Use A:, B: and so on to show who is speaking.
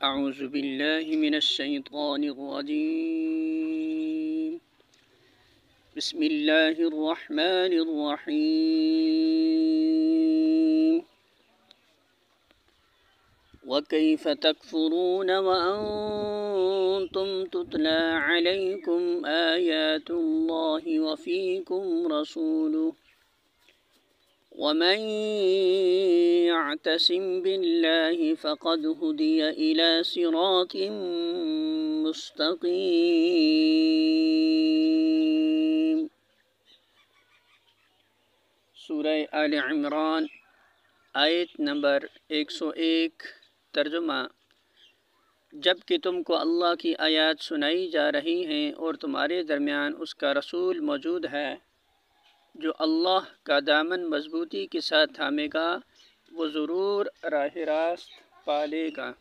A: اعوذ باللہ من الشیطان الرجیم بسم اللہ الرحمن الرحیم وَكَيْفَ تَكْفُرُونَ وَأَنْتُمْ تُتْلَى عَلَيْكُمْ آيَاتُ اللَّهِ وَفِيكُمْ رَسُولُهُ وَمَنْ يَعْتَصِمْ بِاللَّهِ فَقَدْ هُدِيَ إِلَى صِرَاطٍ مُسْتَقِيمٍ۔ سورہ آل عمران آیت نمبر 101۔ ترجمہ: جب کہ تم کو اللہ کی آیات سنائی جا رہی ہیں اور تمہارے درمیان اس کا رسول موجود ہے جو اللہ کا دامن مضبوطی کے ساتھ تھامے گا، وہ ضرور راہ راست پا لے گا۔